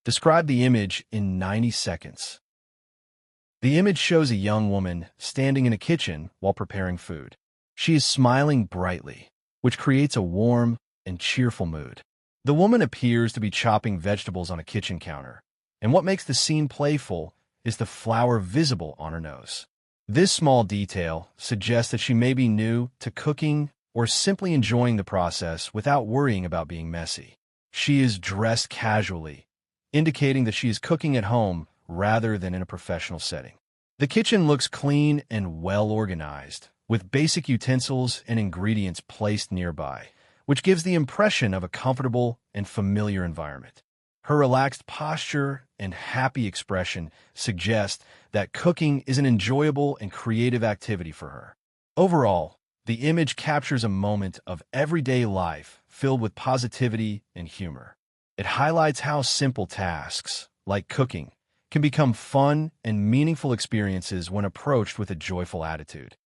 Describe the image in 90 seconds. The image shows a young woman standing in a kitchen while preparing food. She is smiling brightly, which creates a warm and cheerful mood. The woman appears to be chopping vegetables on a kitchen counter, and what makes the scene playful is the flower visible on her nose. This small detail suggests that she may be new to cooking or simply enjoying the process without worrying about being messy. She is dressed casually, indicating that she is cooking at home rather than in a professional setting. The kitchen looks clean and well organized, with basic utensils and ingredients placed nearby, which gives the impression of a comfortable and familiar environment. Her relaxed posture and happy expression suggest that cooking is an enjoyable and creative activity for her. Overall, the image captures a moment of everyday life filled with positivity and humor. It highlights how simple tasks, like cooking, can become fun and meaningful experiences when approached with a joyful attitude.